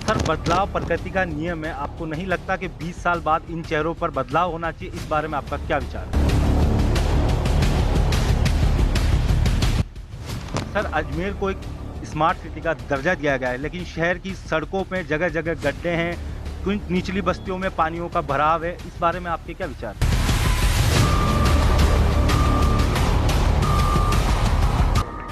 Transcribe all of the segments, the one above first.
Sir, बदलाव प्रकृति का नियम है। आपको नहीं लगता कि 20 साल बाद इन चेहरों पर बदलाव होना चाहिए? इस बारे में आपका क्या विचार है? सर, अजमेर को एक स्मार्ट सिटी का दर्जा दिया गया है, लेकिन शहर की सड़कों पे जगह-जगह गड्ढे हैं, कुछ निचली बस्तियों में पानियों का भराव है। इस बारे में आपके क्या विचार हैं?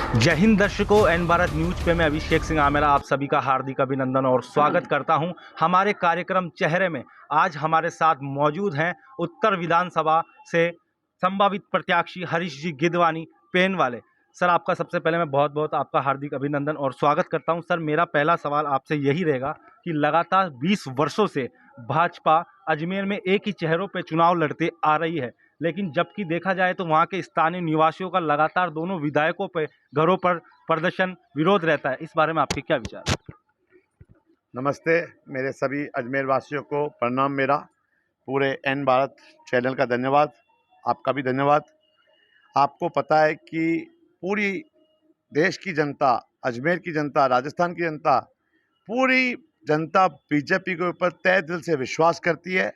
जय हिंद दर्शकों, एन भारत न्यूज पे मैं अभिषेक सिंह आमेरा आप सभी का हार्दिक अभिनंदन और स्वागत करता हूं। हमारे कार्यक्रम चेहरे में आज हमारे साथ मौजूद हैं उत्तर विधानसभा से संभावित प्रत्याशी हरीश जी गिदवानी पेन वाले। सर, आपका सबसे पहले मैं बहुत बहुत आपका हार्दिक अभिनंदन और स्वागत करता हूं। सर, मेरा पहला सवाल आपसे यही रहेगा कि लगातार 20 वर्षों से भाजपा अजमेर में एक ही चेहरों पर चुनाव लड़ते आ रही है, लेकिन जबकि देखा जाए तो वहाँ के स्थानीय निवासियों का लगातार दोनों विधायकों पर घरों पर प्रदर्शन विरोध रहता है। इस बारे में आपके क्या विचार हैं? नमस्ते, मेरे सभी अजमेर वासियों को प्रणाम मेरा। पूरे एन भारत चैनल का धन्यवाद, आपका भी धन्यवाद। आपको पता है कि पूरी देश की जनता, अजमेर की जनता, राजस्थान की जनता, पूरी जनता बीजेपी के ऊपर तहे दिल से विश्वास करती है।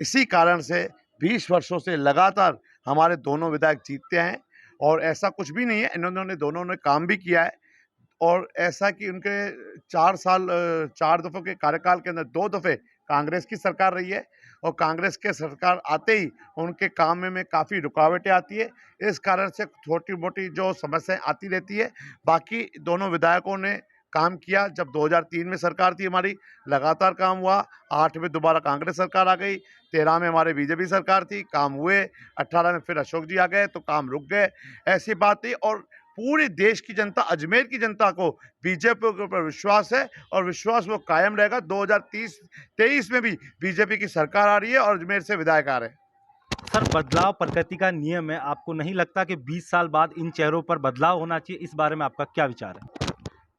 इसी कारण से 20 वर्षों से लगातार हमारे दोनों विधायक जीतते हैं और ऐसा कुछ भी नहीं है, इन्होंने दोनों ने काम भी किया है। और ऐसा कि उनके 4 दफ़ों के कार्यकाल के अंदर 2 दफ़े कांग्रेस की सरकार रही है और कांग्रेस के सरकार आते ही उनके काम में काफ़ी रुकावटें आती है। इस कारण से छोटी-मोटी जो समस्याएँ आती रहती है। बाकी दोनों विधायकों ने काम किया। जब 2003 में सरकार थी हमारी, लगातार काम हुआ। 8 में दोबारा कांग्रेस सरकार आ गई, 13 में हमारे बीजेपी सरकार थी, काम हुए। 18 में फिर अशोक जी आ गए तो काम रुक गए। ऐसी बात थी और पूरे देश की जनता, अजमेर की जनता को बीजेपी के ऊपर विश्वास है और विश्वास वो कायम रहेगा। 2023 में भी बीजेपी की सरकार आ रही है और अजमेर से विधायक आ रहे हैं। सर, बदलाव प्रकृति का नियम है। आपको नहीं लगता कि 20 साल बाद इन चेहरों पर बदलाव होना चाहिए? इस बारे में आपका क्या विचार है?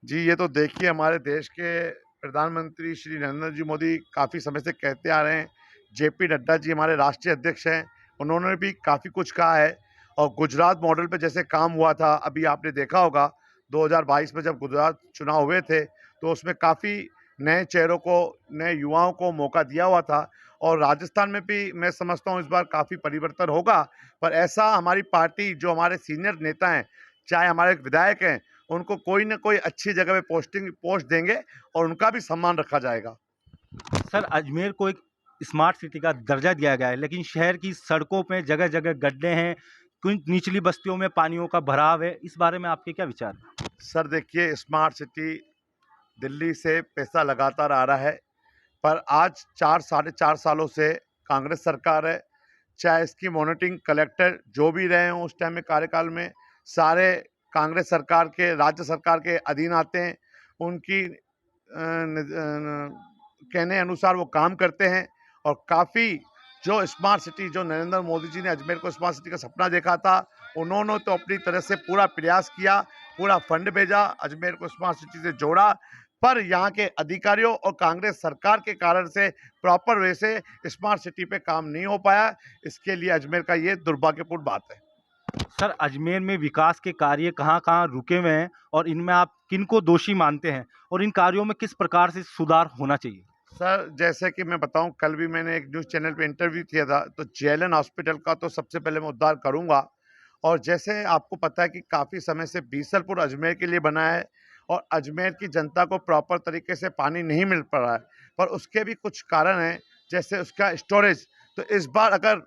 जी, ये तो देखिए, हमारे देश के प्रधानमंत्री श्री नरेंद्र जी मोदी काफ़ी समय से कहते आ रहे हैं। जेपी नड्डा जी हमारे राष्ट्रीय अध्यक्ष हैं, उन्होंने भी काफ़ी कुछ कहा है। और गुजरात मॉडल पे जैसे काम हुआ था, अभी आपने देखा होगा 2022 में जब गुजरात चुनाव हुए थे, तो उसमें काफ़ी नए चेहरों को, नए युवाओं को मौका दिया हुआ था। और राजस्थान में भी मैं समझता हूँ इस बार काफ़ी परिवर्तन होगा। पर ऐसा हमारी पार्टी, जो हमारे सीनियर नेता हैं, चाहे हमारे विधायक हैं, उनको कोई न कोई अच्छी जगह पे पोस्ट देंगे और उनका भी सम्मान रखा जाएगा। सर, अजमेर को एक स्मार्ट सिटी का दर्जा दिया गया है, लेकिन शहर की सड़कों पे जगह-जगह गड्ढे हैं, कुछ निचली बस्तियों में पानियों का भराव है। इस बारे में आपके क्या विचार हैं? सर देखिए, स्मार्ट सिटी दिल्ली से पैसा लगातार आ रहा है, पर आज 4 साढ़े 4 सालों से कांग्रेस सरकार है। चाहे इसकी मॉनिटरिंग कलेक्टर जो भी रहे हों उस टाइम में कार्यकाल में, सारे कांग्रेस सरकार के, राज्य सरकार के अधीन आते हैं। उनकी कहने अनुसार वो काम करते हैं और काफ़ी जो स्मार्ट सिटी, जो नरेंद्र मोदी जी ने अजमेर को स्मार्ट सिटी का सपना देखा था, उन्होंने तो अपनी तरह से पूरा प्रयास किया, पूरा फंड भेजा, अजमेर को स्मार्ट सिटी से जोड़ा। पर यहाँ के अधिकारियों और कांग्रेस सरकार के कारण से प्रॉपर वे से स्मार्ट सिटी पे काम नहीं हो पाया। इसके लिए अजमेर का ये दुर्भाग्यपूर्ण बात है। सर, अजमेर में विकास के कार्य कहाँ-कहाँ रुके हुए हैं और इनमें आप किनको दोषी मानते हैं और इन कार्यों में किस प्रकार से सुधार होना चाहिए? सर जैसे कि मैं बताऊं, कल भी मैंने एक न्यूज़ चैनल पे इंटरव्यू किया था, तो जेएलएन हॉस्पिटल का तो सबसे पहले मैं उद्धार करूंगा। और जैसे आपको पता है कि काफ़ी समय से बीसलपुर अजमेर के लिए बना है और अजमेर की जनता को प्रॉपर तरीके से पानी नहीं मिल पा रहा है, पर उसके भी कुछ कारण हैं, जैसे उसका स्टोरेज। तो इस बार अगर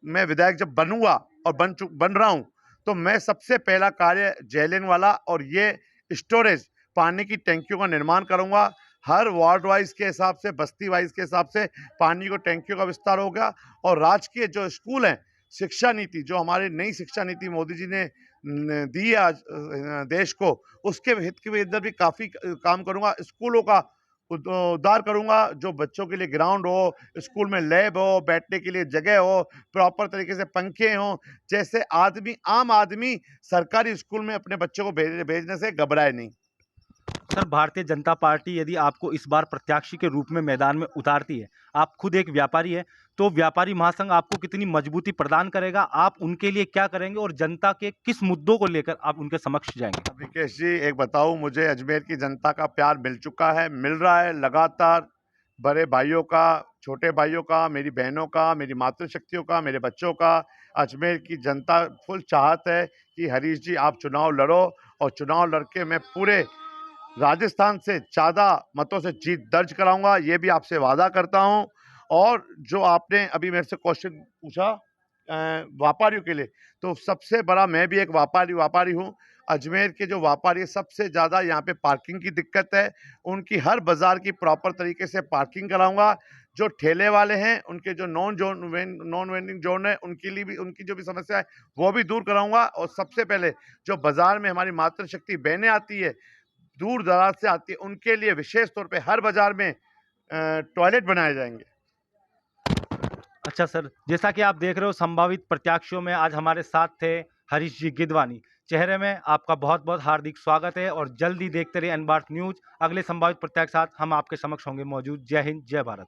मैं विधायक जब बनूंगा और बन रहा हूं, तो मैं सबसे पहला कार्य जेएलएन वाला और ये स्टोरेज, पानी की टैंकियों का निर्माण करूंगा। हर वार्ड वाइज के हिसाब से, बस्ती वाइज के हिसाब से पानी को टैंकियों का विस्तार होगा। और राजकीय जो स्कूल हैं, शिक्षा नीति, जो हमारी नई शिक्षा नीति मोदी जी ने दी है आज देश को, उसके हित के अंदर भी काफ़ी काम करूंगा। स्कूलों का उद्धार करूंगा, जो बच्चों के लिए ग्राउंड हो, स्कूल में लैब हो, बैठने के लिए जगह हो, प्रॉपर तरीके से पंखे हों, जैसे आम आदमी सरकारी स्कूल में अपने बच्चों को भेजने से घबराए नहीं। सर, भारतीय जनता पार्टी यदि आपको इस बार प्रत्याशी के रूप में मैदान में उतारती है, आप खुद एक व्यापारी है, तो व्यापारी महासंघ आपको कितनी मजबूती प्रदान करेगा? आप उनके लिए क्या करेंगे और जनता के किस मुद्दों को लेकर आप उनके समक्ष जाएंगे? विकेश जी, एक बताऊं, मुझे अजमेर की जनता का प्यार मिल चुका है, मिल रहा है लगातार। बड़े भाइयों का, छोटे भाइयों का, मेरी बहनों का, मेरी मातृशक्तियों का, मेरे बच्चों का, अजमेर की जनता फुल चाहत है कि हरीश जी आप चुनाव लड़ो, और चुनाव लड़के मैं पूरे राजस्थान से ज़्यादा मतों से जीत दर्ज कराऊंगा, ये भी आपसे वादा करता हूं। और जो आपने अभी मेरे से क्वेश्चन पूछा व्यापारियों के लिए, तो सबसे बड़ा, मैं भी एक व्यापारी हूं। अजमेर के जो व्यापारी है, सबसे ज़्यादा यहाँ पे पार्किंग की दिक्कत है, उनकी हर बाजार की प्रॉपर तरीके से पार्किंग कराऊंगा। जो ठेले वाले हैं, उनके जो नॉन वेंडिंग जोन है, उनके लिए भी, उनकी जो भी समस्या है वो भी दूर कराऊंगा। और सबसे पहले जो बाजार में हमारी मातृशक्ति बहनें आती है, दूर दराज से आती है, उनके लिए विशेष तौर पे हर बाजार में टॉयलेट बनाए जाएंगे। अच्छा सर, जैसा कि आप देख रहे हो, संभावित प्रत्याशियों में आज हमारे साथ थे हरीश जी गिदवानी। चेहरे में आपका बहुत बहुत हार्दिक स्वागत है और जल्दी देखते रहिए एन भारत न्यूज। अगले संभावित प्रत्याशी के साथ हम आपके समक्ष होंगे मौजूद। जय हिंद, जय भारत।